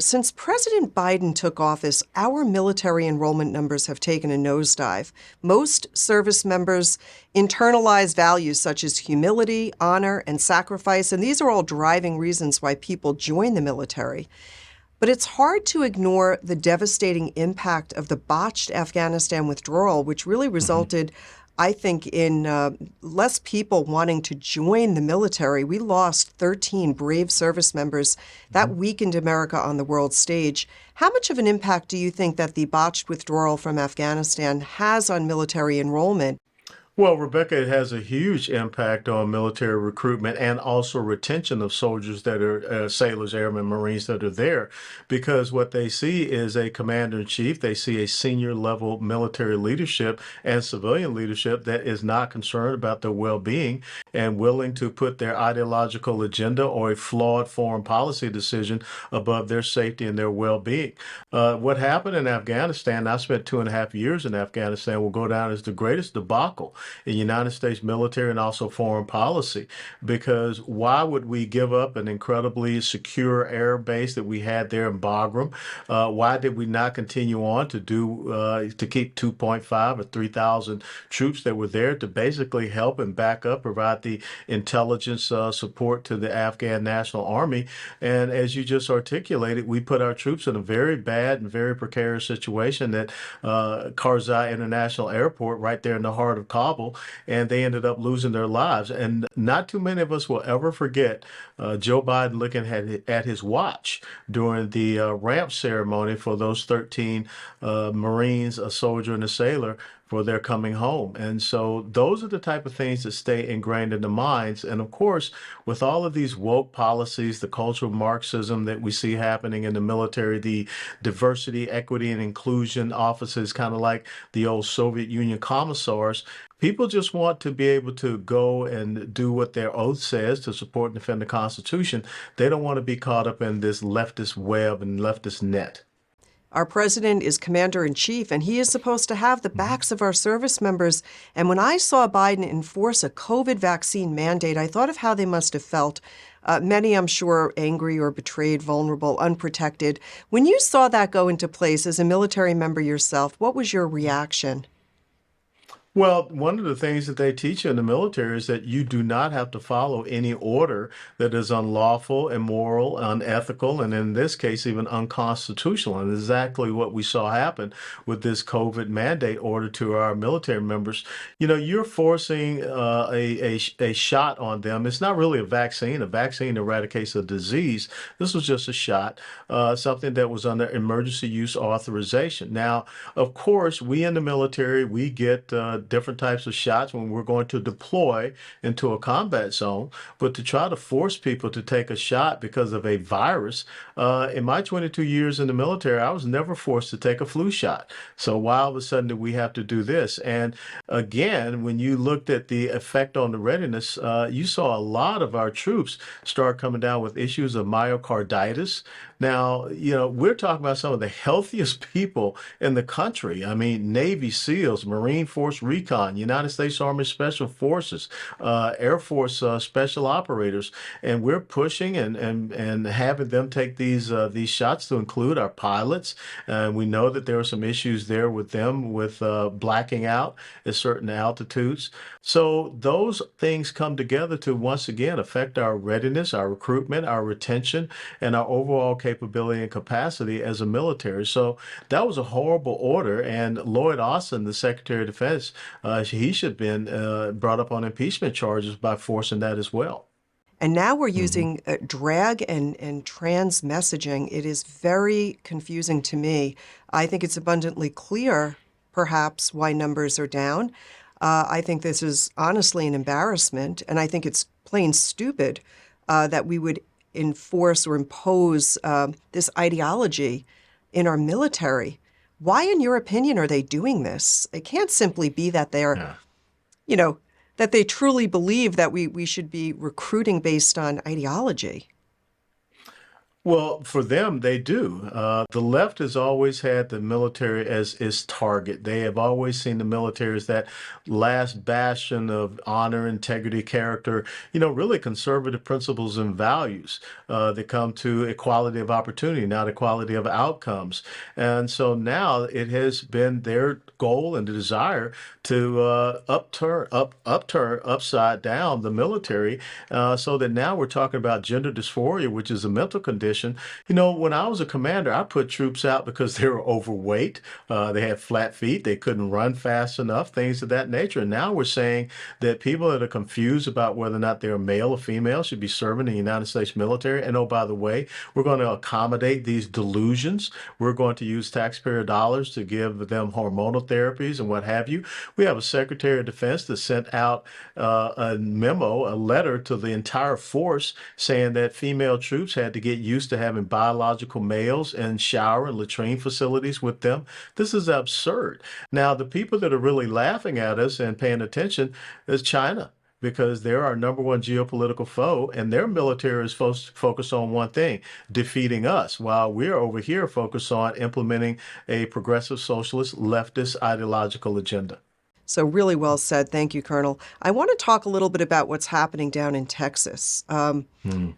Since President Biden took office, our military enrollment numbers have taken a nosedive. Most service members internalize values such as humility, honor, and sacrifice, and these are all driving reasons why people join the military. But it's hard to ignore the devastating impact of the botched Afghanistan withdrawal, which really resulted, I think, in less people wanting to join the military. We lost 13 brave service members. That weakened America on the world stage. How much of an impact do you think that the botched withdrawal from Afghanistan has on military enrollment? Well, Rebecca, it has a huge impact on military recruitment and also retention of soldiers that are sailors, airmen, Marines that are there, because what they see is a commander in chief. They see a senior level military leadership and civilian leadership that is not concerned about their well being and willing to put their ideological agenda or a flawed foreign policy decision above their safety and their well being. What happened in Afghanistan, I spent 2.5 years in Afghanistan, will go down as the greatest debacle in United States military and also foreign policy. Because why would we give up an incredibly secure air base that we had there in Bagram? Why did we not continue on to to keep 2.5 or 3,000 troops that were there to basically help and back up, provide the intelligence support to the Afghan National Army? And as you just articulated, we put our troops in a very bad and very precarious situation at Karzai International Airport, right there in the heart of Kabul, and they ended up losing their lives. And not too many of us will ever forget Joe Biden looking at his watch during the ramp ceremony for those 13 Marines, a soldier, and a sailor, for their coming home. And so those are the type of things that stay ingrained in the minds. And of course, with all of these woke policies, the cultural Marxism that we see happening in the military, the diversity, equity, and inclusion offices, kind of like the old Soviet Union commissars, people just want to be able to go and do what their oath says to support and defend the Constitution. They don't want to be caught up in this leftist web and leftist net. Our president is commander in chief, and he is supposed to have the backs of our service members. And when I saw Biden enforce a COVID vaccine mandate, I thought of how they must have felt. Many, I'm sure, angry or betrayed, vulnerable, unprotected. When you saw that go into place as a military member yourself, what was your reaction? Well, one of the things that they teach you in the military is that you do not have to follow any order that is unlawful, immoral, unethical, and in this case, even unconstitutional. And exactly what we saw happen with this COVID mandate order to our military members. You know, you're forcing a shot on them. It's not really a vaccine. A vaccine eradicates a disease. This was just a shot, something that was under emergency use authorization. Now, of course, we in the military, we get different types of shots when we're going to deploy into a combat zone. But to try to force people to take a shot because of a virus, in my 22 years in the military, I was never forced to take a flu shot. So why all of a sudden do we have to do this? And again, when you looked at the effect on the readiness, you saw a lot of our troops start coming down with issues of myocarditis. Now, you know, we're talking about some of the healthiest people in the country. I mean, Navy SEALs, Marine Force Recon, United States Army Special Forces, Air Force Special Operators, and we're pushing and having them take these shots to include our pilots. And we know that there are some issues there with them with blacking out at certain altitudes. So those things come together to once again affect our readiness, our recruitment, our retention, and our overall capability and capacity as a military. So that was a horrible order. And Lloyd Austin, the Secretary of Defense, he should have been brought up on impeachment charges by forcing that as well. And now we're hmm using drag and trans messaging. It is very confusing to me. I think it's abundantly clear, perhaps, why numbers are down. I think this is honestly an embarrassment, and I think it's plain stupid that we would enforce or impose this ideology in our military. Why, in your opinion, are they doing this? It can't simply be that they're, Yeah. you know, that they truly believe that we should be recruiting based on ideology. Well, for them, they do. The left has always had the military as its target. They have always seen the military as that last bastion of honor, integrity, character, really conservative principles and values that come to equality of opportunity, not equality of outcomes. And so now it has been their goal and the desire to upturn, upside down the military, so that now we're talking about gender dysphoria, which is a mental condition. When I was a commander, I put troops out because they were overweight, they had flat feet, they couldn't run fast enough, things of that nature. And now we're saying that people that are confused about whether or not they're male or female should be serving in the United States military. And oh, by the way, we're going to accommodate these delusions. We're going to use taxpayer dollars to give them hormonal therapies and what have you. We have a Secretary of Defense that sent out a memo, a letter to the entire force saying that female troops had to get used to having biological males in shower and latrine facilities with them. This is absurd. Now, the people that are really laughing at us and paying attention is China, because they're our number one geopolitical foe, and their military is focused on one thing: defeating us, while we're over here focused on implementing a progressive socialist leftist ideological agenda. So really well said. Thank you, Colonel. I want to talk a little bit about what's happening down in Texas.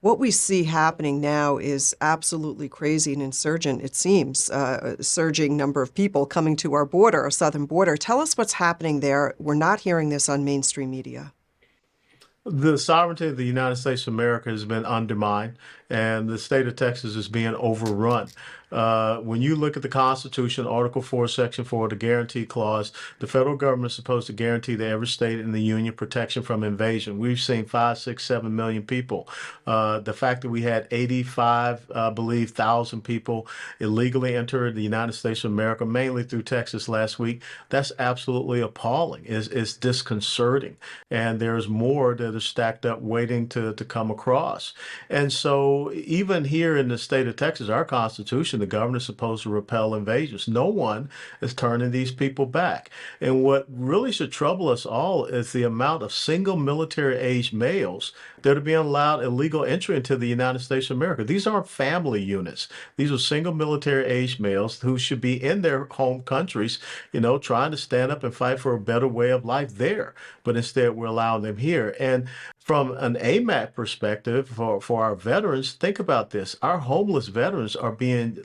What we see happening now is absolutely crazy and insurgent, it seems. A surging number of people coming to our border, our southern border. Tell us what's happening there. We're not hearing this on mainstream media. The sovereignty of the United States of America has been undermined, and the state of Texas is being overrun. When you look at the Constitution, Article 4, Section 4, the Guarantee Clause, the federal government is supposed to guarantee to every state in the Union protection from invasion. We've seen 5, 6, 7 million people. The fact that we had 85, I believe, thousand people illegally enter the United States of America, mainly through Texas last week, that's absolutely appalling. It's disconcerting. And there's more that are stacked up waiting to come across. And so even here in the state of Texas, our Constitution, the governor is supposed to repel invasions. No one is turning these people back. And what really should trouble us all is the amount of single military age males that are being allowed illegal entry into the United States of America. These aren't family units. These are single military age males who should be in their home countries, trying to stand up and fight for a better way of life there. But instead, we're allowing them here. And from an AMAC perspective, for our veterans, think about this. Our homeless veterans are being,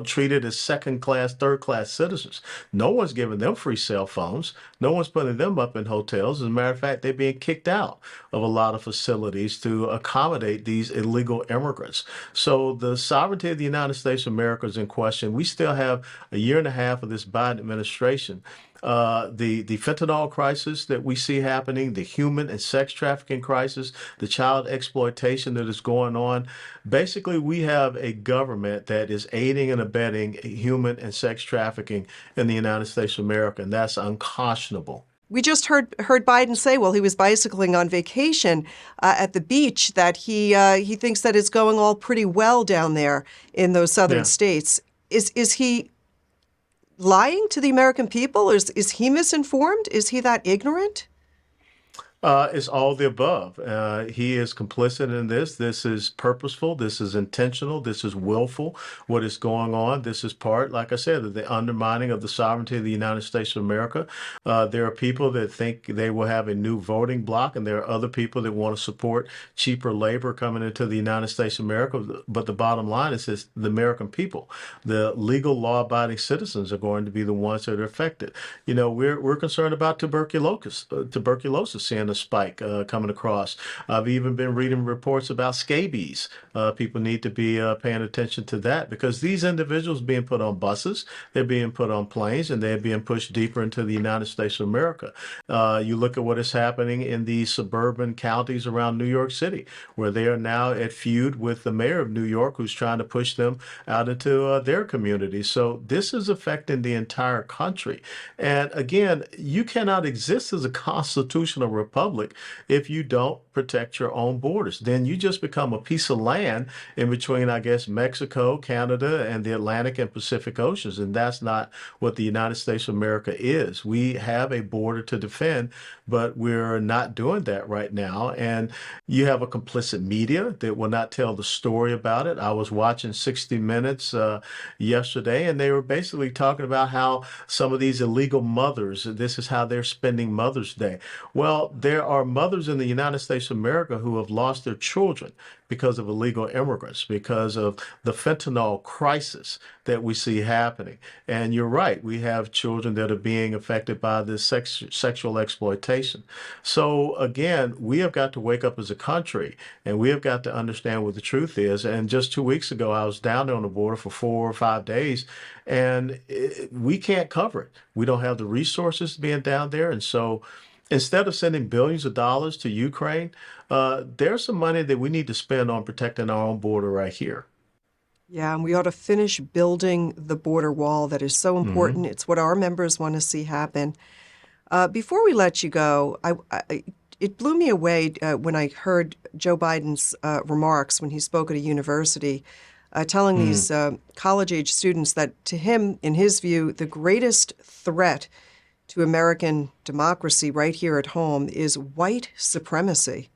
treated as second class, third class citizens. No one's giving them free cell phones. No one's putting them up in hotels. As a matter of fact, they're being kicked out of a lot of facilities to accommodate these illegal immigrants. So the sovereignty of the United States of America is in question. We still have a year and a half of this Biden administration. The fentanyl crisis that we see happening, the human and sex trafficking crisis, the child exploitation that is going on. Basically, we have a government that is aiding and abetting human and sex trafficking in the United States of America, and that's unconscionable. We just heard Biden say, while he was bicycling on vacation at the beach, that he thinks that it's going all pretty well down there in those southern states. Is he lying to the American people? Is he misinformed? Is he that ignorant? It's all the above. He is complicit in this. This is purposeful. This is intentional. This is willful. What is going on? This is part, like I said, of the undermining of the sovereignty of the United States of America. There are people that think they will have a new voting bloc, and there are other people that want to support cheaper labor coming into the United States of America. But the bottom line is this: the American people, the legal, law-abiding citizens, are going to be the ones that are affected. We're concerned about tuberculosis, seeing a spike coming across. I've even been reading reports about scabies. People need to be paying attention to that, because these individuals being put on buses, they're being put on planes, and they're being pushed deeper into the United States of America. You look at what is happening in the suburban counties around New York City, where they are now at feud with the mayor of New York, who's trying to push them out into their communities. So this is affecting the entire country. And again, you cannot exist as a constitutional republic if you don't protect your own borders. Then you just become a piece of land in between, I guess, Mexico, Canada, and the Atlantic and Pacific Oceans. And that's not what the United States of America is. We have a border to defend, but we're not doing that right now. And you have a complicit media that will not tell the story about it. I was watching 60 Minutes yesterday, and they were basically talking about how some of these illegal mothers, this is how they're spending Mother's Day. Well, there are mothers in the United States of America who have lost their children because of illegal immigrants, because of the fentanyl crisis that we see happening. And you're right, we have children that are being affected by this sexual exploitation. So again, we have got to wake up as a country, and we have got to understand what the truth is. And just 2 weeks ago, I was down there on the border for 4 or 5 days, and we can't cover it. We don't have the resources being down there. And so instead of sending billions of dollars to Ukraine, there's some money that we need to spend on protecting our own border right here. Yeah, and we ought to finish building the border wall that is so important. It's what our members want to see happen. Before we let you go, it blew me away when I heard Joe Biden's remarks when he spoke at a university, telling these college-age students that to him, in his view, the greatest threat to American democracy right here at home is white supremacy.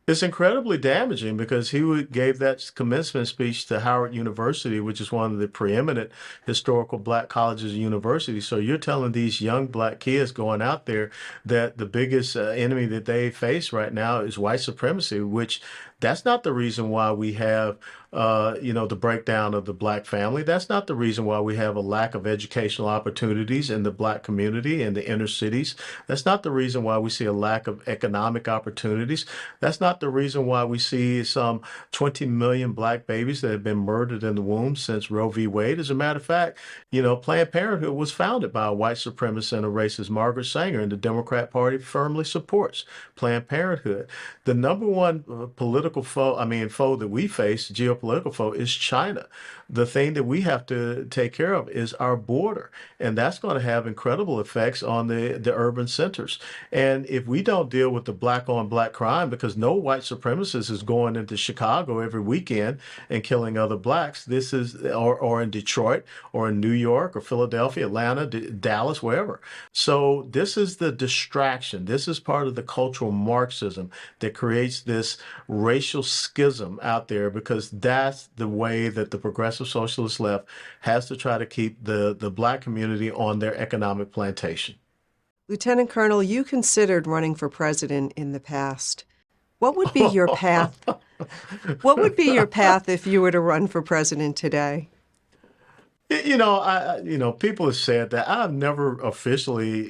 It's incredibly damaging because gave that commencement speech to Howard University, which is one of the preeminent historical black colleges and universities. So you're telling these young black kids going out there that the biggest enemy that they face right now is white supremacy, which that's not the reason why we have, the breakdown of the black family. That's not the reason why we have a lack of educational opportunities in the black community in the inner cities. That's not the reason why we see a lack of economic opportunities. That's not the reason why we see some 20 million black babies that have been murdered in the womb since Roe v. Wade. As a matter of fact, Planned Parenthood was founded by a white supremacist and a racist, Margaret Sanger, and the Democrat Party firmly supports Planned Parenthood. The number one political foe that we face, geopolitical foe, is China. The thing that we have to take care of is our border, and that's going to have incredible effects on the urban centers. And if we don't deal with the black on black crime, because no white supremacist is going into Chicago every weekend and killing other blacks, or in Detroit or in New York or Philadelphia, Atlanta, Dallas, wherever. So this is the distraction. This is part of the cultural Marxism that creates this racial schism out there, because that's the way that the progressive socialist left has to try to keep the black community on their economic plantation. Lieutenant Colonel, you considered running for president in the past. What would be your path? What would be your path if you were to run for president today? People have said that. I've never officially,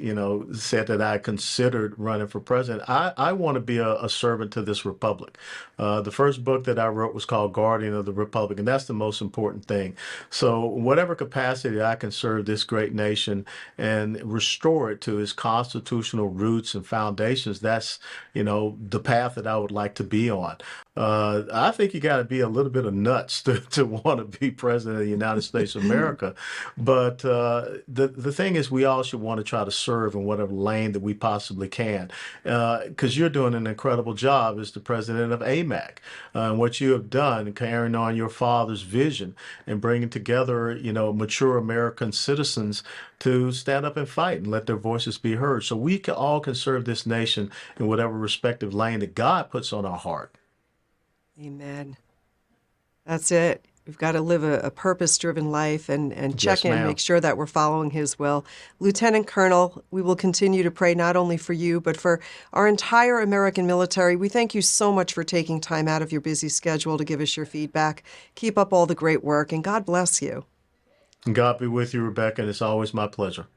said that I considered running for president. I want to be a servant to this republic. The first book that I wrote was called Guardian of the Republic, and that's the most important thing. So whatever capacity I can serve this great nation and restore it to its constitutional roots and foundations, that's, the path that I would like to be on. I think you got to be a little bit of nuts to want to be president of the United States of America. But the thing is, we all should want to try to serve in whatever lane that we possibly can, because you're doing an incredible job as the president of AMAC. And what you have done, carrying on your father's vision and bringing together, mature American citizens to stand up and fight and let their voices be heard. So we all can serve this nation in whatever respective lane that God puts on our heart. Amen. That's it. We've got to live a purpose-driven life and check Yes, in, ma'am. make sure that we're following his will. Lieutenant Colonel, we will continue to pray not only for you, but for our entire American military. We thank you so much for taking time out of your busy schedule to give us your feedback. Keep up all the great work, and God bless you. God be with you, Rebecca, and it's always my pleasure.